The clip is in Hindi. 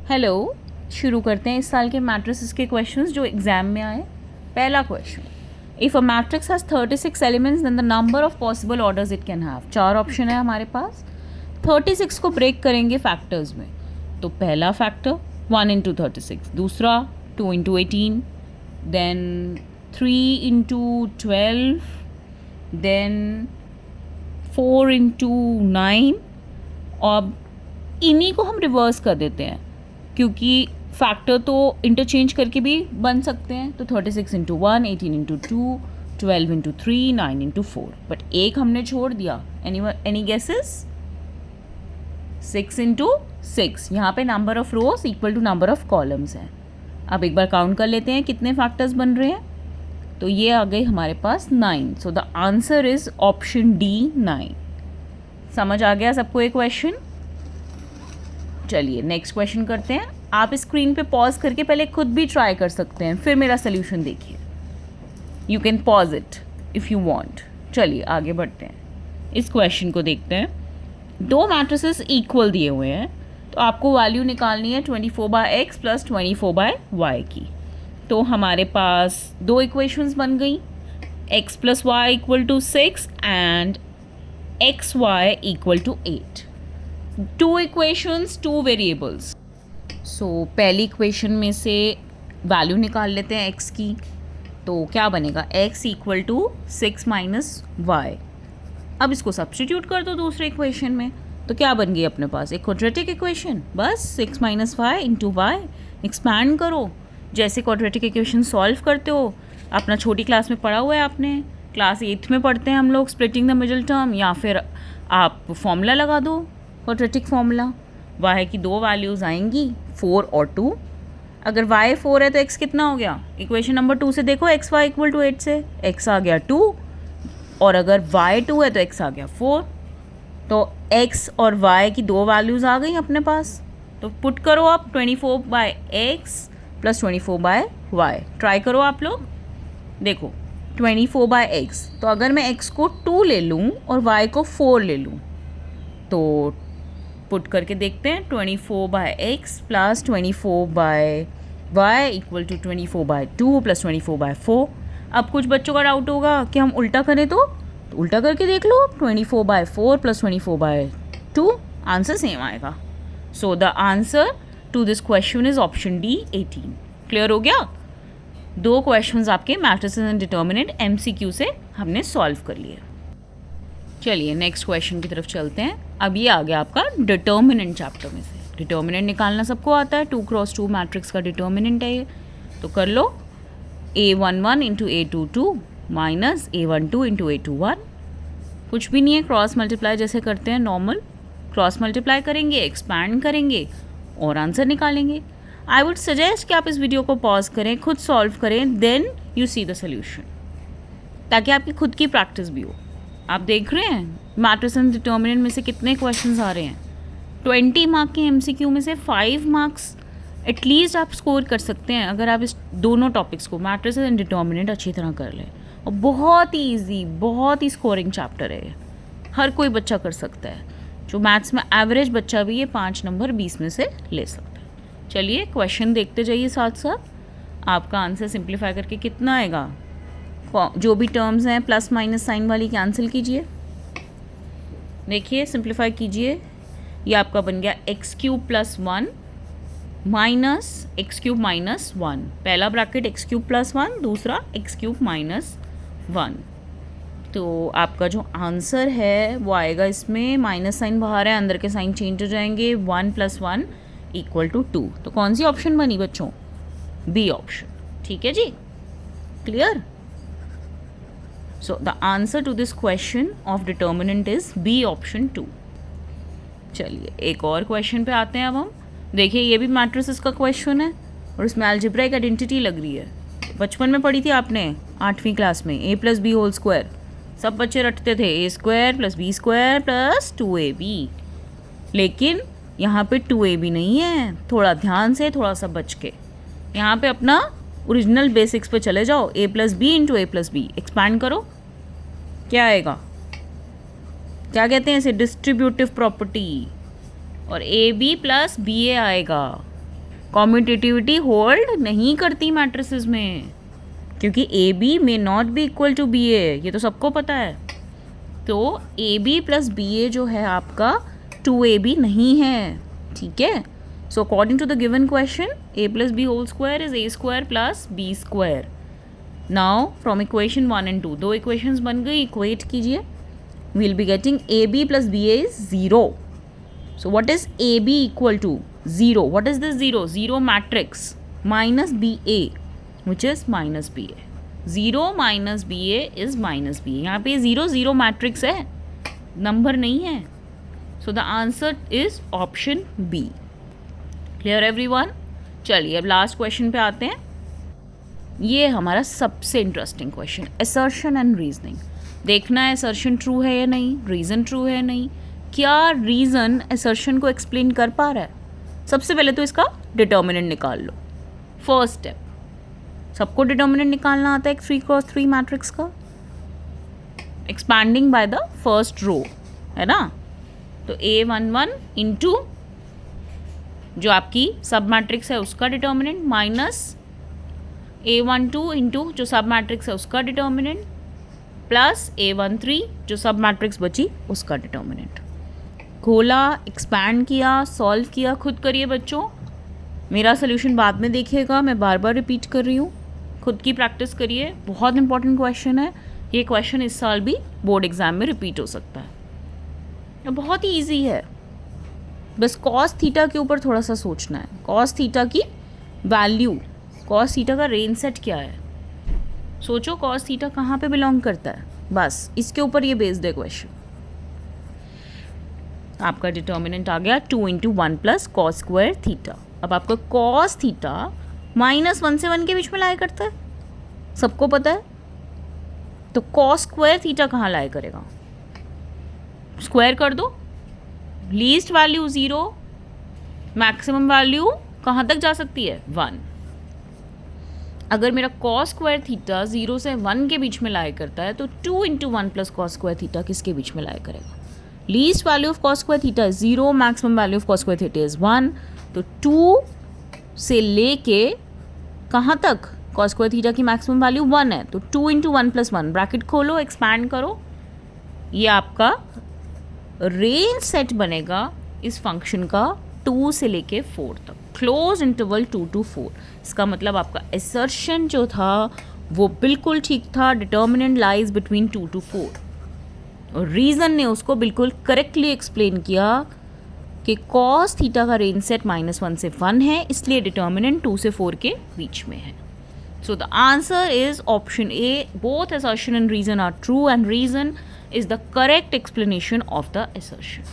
हेलो, शुरू करते हैं इस साल के मैट्रिसेस के क्वेश्चंस जो एग्जाम में आए। पहला question, if a matrix has 36 elements then the number of possible orders it can have. 4 option है हमारे पास। 36 को ब्रेक करेंगे फैक्टर्स में। तो पहला फैक्टर 1 इंटू 36, दूसरा 2 into 18, then 3 into 12, then 4 into 9। अब इन्हीं को हम रिवर्स कर देते हैं क्योंकि फैक्टर तो इंटरचेंज करके भी बन सकते हैं। तो 36 into 1, 18 into 2, 12 into 3, 9 into 4। But एक हमने छोड़ दिया। Any guesses? 6 इंटू 6। यहाँ पे number of rows equal to number of columns हैं। अब एक बार काउंट कर लेते हैं कितने फैक्टर्स बन रहे हैं। तो ये आ गए हमारे पास 9। सो the answer is option D, 9। समझ आ गया सबको ये क्वेश्चन? चलिए नेक्स्ट क्वेश्चन करते हैं। आप स्क्रीन पे पॉज करके पहले खुद भी ट्राई कर सकते हैं, फिर मेरा सोल्यूशन देखिए। You can pause it if you want. चलिए आगे बढ़ते हैं। इस क्वेश्चन को देखते हैं। 2 मैट्रिसेस इक्वल दिए हुए हैं, तो आपको वैल्यू निकालनी है 24/x प्लस 24/y की। तो हमारे पास 2 इक्वेशंस बन गई, x plus y equal to 6 and xy equal to 8। 2 equations, 2 variables. So पहली इक्वेशन में से वैल्यू निकाल लेते हैं x की। तो क्या बनेगा? x equal to 6 minus y. अब इसको सब्सटीट्यूट कर दो दूसरे इक्वेशन में, तो क्या बन गई अपने पास? एक क्वाड्रेटिक इक्वेशन। बस 6 minus y into y. Expand करो, जैसे क्वाड्रेटिक इक्वेशन सॉल्व करते हो अपना छोटी क्लास में पढ़ा हुआ है आपने। क्लास 8th में पढ़ते हैं हम लोग स्प्लिटिंग द मिडिल टर्म, या फिर आप फॉर्मूला लगा दो, क्वाड्रेटिक फॉर्मूला। y की 2 वैल्यूज़ आएंगी, 4 और 2। अगर y 4 है तो x कितना हो गया? इक्वेशन नंबर 2 से देखो, x y इक्वल टू 8 से x आ गया 2, और अगर y 2 है तो x आ गया 4। तो x और y की 2 वैल्यूज़ आ गई अपने पास। तो पुट करो आप 24/x प्लस 24/y। ट्राई करो आप लोग, देखो 24/x। तो अगर मैं x को 2 ले लूँ और y को 4 ले लूँ, तो पुट करके देखते हैं। 24/x plus 24/y equal to 24/2 plus 24/4। अब कुछ बच्चों का डाउट होगा कि हम उल्टा करें तो उल्टा करके देख लो। 24/4 प्लस 24/2, आंसर सेम आएगा। So the answer to this question is option D, 18। Clear हो गया? 2 क्वेश्चंस आपके मैट्रिसेस एंड डिटर्मिनेंट MCQ से हमने सॉल्व कर लिए। चलिए नेक्स्ट क्वेश्चन की तरफ चलते हैं। अब ये आ गया आपका डिटर्मिनेंट चैप्टर में से। डिटर्मिनेंट निकालना सबको आता है, 2x2 मैट्रिक्स का डिटर्मिनेंट है ये। तो कर लो, A11 into A22 minus A12 into A21। कुछ भी नहीं है, क्रॉस मल्टीप्लाई जैसे करते हैं नॉर्मल। क्रॉस मल्टीप्लाई करेंगे, एक्सपैंड करेंगे और आंसर निकालेंगे। आई वुड सजेस्ट कि आप इस वीडियो को पॉज करें, खुद सॉल्व करें, then you see the solution, ताकि आपकी खुद की प्रैक्टिस भी हो। आप देख रहे हैं मैट्रिस एंड डिटर्मिनेंट में से कितने क्वेश्चंस आ रहे हैं। 20 मार्क के MCQ में से 5 मार्क्स एटलीस्ट आप स्कोर कर सकते हैं अगर आप इस दोनों टॉपिक्स को, मैट्रिस एंड डिटर्मिनेंट, अच्छी तरह कर लें। और बहुत ही ईजी, बहुत ही स्कोरिंग चैप्टर है ये, हर कोई बच्चा कर सकता है। जो मैथ्स में एवरेज बच्चा भी ये 5 नंबर 20 में से ले सकता है। चलिए क्वेश्चन देखते जाइए साथ साथ। आपका आंसर सिंप्लीफाई करके कितना आएगा? जो भी टर्म्स हैं प्लस माइनस साइन वाली कैंसिल कीजिए। देखिए सिंप्लीफाई कीजिए, ये आपका बन गया x³ plus 1 minus x³ minus 1। पहला ब्रैकेट x³ प्लस 1, दूसरा x³ माइनस 1। तो आपका जो आंसर है वो आएगा, इसमें माइनस साइन बाहर है, अंदर के साइन चेंज हो जाएंगे। 1 + 1 इक्वल टू 2। तो कौन सी ऑप्शन बनी बच्चों? B option. ठीक है जी, clear? So the answer to this question of determinant is B option 2। चलिए एक और क्वेश्चन पे आते हैं अब हम। देखिए ये भी मैट्रिसेस का क्वेश्चन है और इसमें अलजेब्राइक आइडेंटिटी लग रही है। बचपन में पढ़ी थी आपने 8वीं क्लास में, a + b होल स्क्वायर। सब बच्चे रटते थे a² + b² + 2ab। लेकिन यहाँ पे 2ab नहीं है, थोड़ा ध्यान से, थोड़ा सा बच के। यहाँ पे अपना ओरिजिनल बेसिक्स पे चले जाओ। a + b into a + b, expand करो, क्या आएगा? क्या कहते हैं इसे? Distributive property. और AB + BA आएगा। कॉम्यूटेटिविटी होल्ड नहीं करती मैट्रिसेस में, क्योंकि A B may not be equal to B A, ये तो सबको पता है। तो A B plus B A जो है आपका 2ab नहीं है, ठीक है। So according to the given question a plus B whole square is a square plus B square. Now from equation 1 and 2 दो इक्वेशंस बन गई, इक्वेट कीजिए। We will be getting A B plus B A is 0. So what is A B equal to 0? What is this 0? 0 matrix minus B A which is minus B A. 0 minus B A is minus B A. यहाँ पे 0 0 मैट्रिक्स है, नंबर नहीं है। So the answer is option B. Clear everyone? चलिए अब लास्ट क्वेश्चन पे आते हैं। ये हमारा सबसे interesting question, assertion and reasoning. देखना है असर्शन ट्रू है या नहीं, रीज़न ट्रू है या नहीं, क्या रीज़न असर्शन को एक्सप्लेन कर पा रहा है। सबसे पहले तो इसका डिटर्मिनेंट निकाल लो। फर्स्ट स्टेप, सबको डिटर्मिनेंट निकालना आता है एक 3x3 मैट्रिक्स का, expanding by the first row, है ना। तो A11 इंटू जो आपकी सब मैट्रिक्स है उसका डिटर्मिनेंट माइनस A12 इंटू जो सब मैट्रिक्स है उसका डिटर्मिनेंट प्लस A13 जो सब मैट्रिक्स बची उसका डिटर्मिनेंट। खोला, एक्सपैंड किया, सॉल्व किया, खुद करिए बच्चों। मेरा सोल्यूशन बाद में देखिएगा, मैं बार बार रिपीट कर रही हूँ, खुद की प्रैक्टिस करिए। बहुत इंपॉर्टेंट क्वेश्चन है ये। क्वेश्चन इस साल भी बोर्ड एग्जाम में रिपीट हो सकता है। बहुत ही ईजी है, बस कॉस थीटा के ऊपर थोड़ा सा सोचना है। कॉस थीटा की वैल्यू, कॉस थीटा का रेंज सेट क्या है, सोचो कॉस थीटा कहाँ पे बिलोंग करता है, बस इसके ऊपर ये बेस्ड है क्वेश्चन। आपका डिटर्मिनेंट आ गया 2 into 1 plus cos square theta. अब आपका कॉस थीटा -1 से 1 के बीच में लाया करता है, सबको पता है। तो कॉस स्क्वायर थीटा कहाँ लाया करेगा, स्क्वायर कर दो। लीस्ट वैल्यू 0, मैक्सिमम वैल्यू कहाँ तक जा सकती है 1। अगर मेरा कॉस स्क्वायर थीटा 0 से 1 के बीच में लाया करता है तो 2 into 1 plus cos square theta किसके बीच में लाया करेगा। Least value of cos square theta is 0, maximum value of cos square theta is 1। तो 2 से लेके कहाँ तक कॉस स्क्वायर थीटा की मैक्सिमम वैल्यू 1 है, तो 2 इंटू 1 प्लस 1 ब्रैकेट खोलो, एक्सपैंड करो, ये आपका रेंज सेट बनेगा इस फंक्शन का 2 से लेके 4 तक, क्लोज इंटरवल 2 to 4। इसका मतलब आपका असर्शन जो था वो बिल्कुल ठीक था, डिटर्मिनेंट लाइज बिटवीन 2 to 4। और रीज़न ने उसको बिल्कुल करेक्टली एक्सप्लेन किया कि कॉस थीटा का रेंज सेट -1 से 1 है, इसलिए डिटर्मिनेंट 2 से 4 के बीच में है। So the answer is option A. Both assertion and reason are true, and reason is the correct explanation of the assertion.